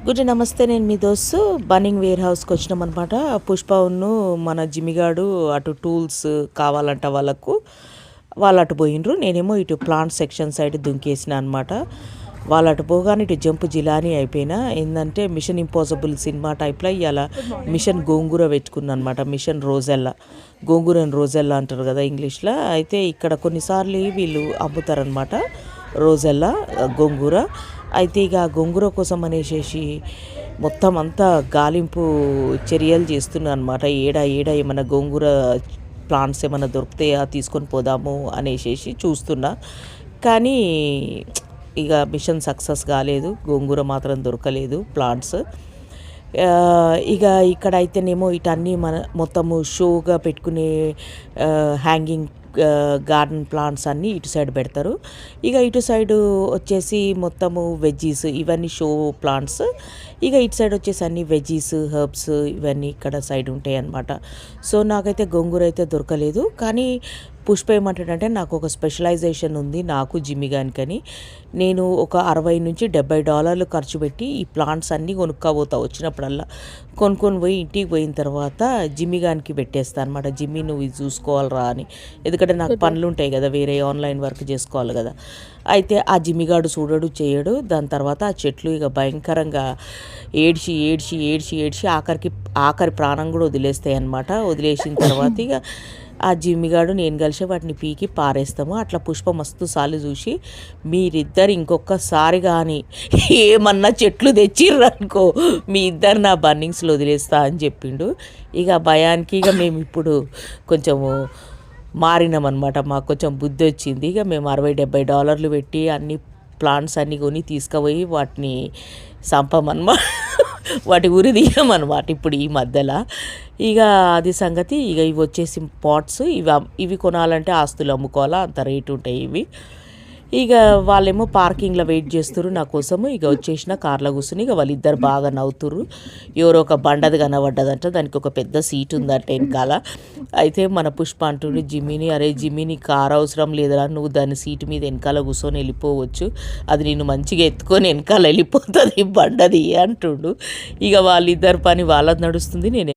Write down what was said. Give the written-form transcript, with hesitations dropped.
Good నమస్తే. నేను మీ దోస్తు బన్నింగ్ వేర్ హౌస్కి వచ్చినాం అనమాట. పుష్పను మన జిమ్మిగాడు అటు టూల్స్ కావాలంట వాళ్ళు అటు పోయినరు. నేనేమో ఇటు ప్లాంట్ సెక్షన్ సైడ్ దుంకేసిన అనమాట. వాళ్ళు అటు పోగానే ఇటు జంపు జిలానీ అయిపోయినా. ఏంటంటే మిషన్ ఇంపాసిబుల్ సినిమా టైప్లో ఇవాళ మిషన్ గోంగూర పెట్టుకున్నాను అనమాట. మిషన్ రోజెల్లా, గోంగూర రోజెల్లా అంటారు కదా ఇంగ్లీష్లో. అయితే ఇక్కడ కొన్నిసార్లు వీళ్ళు అమ్ముతారనమాట రోజెల్లా గోంగూర. అయితే ఇక గోంగూర కోసం అనేసి మొత్తం అంతా గాలింపు చర్యలు చేస్తున్నాను అనమాట. ఏడా ఏమైనా గోంగూర ప్లాంట్స్ ఏమైనా దొరుకుతాయా తీసుకొని పోదాము అనేసి చూస్తున్నా. కానీ ఇక మిషన్ సక్సెస్ కాలేదు, గోంగూర మాత్రం దొరకలేదు ప్లాంట్స్. ఇక ఇక్కడైతేనేమో ఇటన్నీ మొత్తము షోగా పెట్టుకునే హ్యాంగింగ్ గార్డెన్ ప్లాంట్స్ అన్నీ ఇటు సైడ్ పెడతారు. ఇక ఇటు సైడు వచ్చేసి మొత్తము వెజ్జీస్ ఇవన్నీ షో ప్లాంట్స్. ఇక ఇటు సైడ్ వచ్చేసి అన్ని వెజ్జీస్, హర్బ్స్ ఇవన్నీ ఇక్కడ సైడ్ ఉంటాయి అన్నమాట. సో నాకైతే గోంగూర అయితే దొరకలేదు. కానీ పుష్ప ఏమంటాడంటే నాకు ఒక స్పెషలైజేషన్ ఉంది, నాకు జిమ్మిగానికని. నేను ఒక $60 నుంచి $70 ఖర్చు పెట్టి ఈ ప్లాంట్స్ అన్నీ కొనుక్కోబోతా. వచ్చినప్పుడల్లా కొనుక్కొని పోయి ఇంటికి పోయిన తర్వాత జిమ్మిగానికి పెట్టేస్తాను అనమాట. జిమ్మి నువ్వు ఇది చూసుకోవాలరా అని. ఎందుకంటే నాకు పనులు ఉంటాయి కదా, వేరే ఆన్లైన్ వర్క్ చేసుకోవాలి కదా. అయితే ఆ జిమ్మిగాడు చూడడు చేయడు. దాని తర్వాత ఆ చెట్లు ఇక భయంకరంగా ఏడ్చి ఆఖరి ప్రాణం కూడా వదిలేస్తాయి అన్నమాట. వదిలేసిన తర్వాత ఇక ఆ జిమ్మిగాడు నేను కలిసి వాటిని పీకి పారేస్తాము. అట్లా పుష్ప మస్తు సార్లు చూసి మీరిద్దరు ఇంకొకసారి కానీ ఏమన్నా చెట్లు తెచ్చిర్రనుకో మీ ఇద్దరు నా బన్నింగ్స్లో వదిలేస్తా అని చెప్పిండు. ఇక భయానికి ఇక మేము ఇప్పుడు కొంచెము మారినామన్నమాట. మాకు కొంచెం బుద్ధి వచ్చింది. ఇక మేము $60-70 పెట్టి అన్ని ప్లాంట్స్ అన్నీ కొని తీసుకుపోయి వాటిని సంపమన్నమాట, వాటి ఉరి తీయమన్నమాట ఇప్పుడు ఈ మధ్యలో. ఇక అది సంగతి. ఇక ఇవి వచ్చేసి పాట్స్. ఇవి కొనాలంటే ఆస్తులు అమ్ముకోవాలా, అంత రేటు ఉంటాయి ఇవి. ఇక వాళ్ళేమో పార్కింగ్లో వెయిట్ చేస్తున్నారు నా కోసము. ఇక వచ్చేసిన కార్లో కూర్చుని ఇక వాళ్ళిద్దరు బాగా నవ్వుతురు. ఎవరో ఒక బండది కనబడ్డదంట, దానికి ఒక పెద్ద సీట్ ఉందంట వెనకాల. అయితే మన పుష్ప అంటుండు జిమ్మిని, అరే జిమ్మిని కార్ అవసరం లేదురా, నువ్వు దాని సీటు మీద వెనకాల కూర్చొని వెళ్ళిపోవచ్చు, అది నేను మంచిగా ఎత్తుకొని వెనకాల వెళ్ళిపోతుంది బండది అంటుండు. ఇక వాళ్ళిద్దరు పని వాళ్ళది నడుస్తుంది. నేను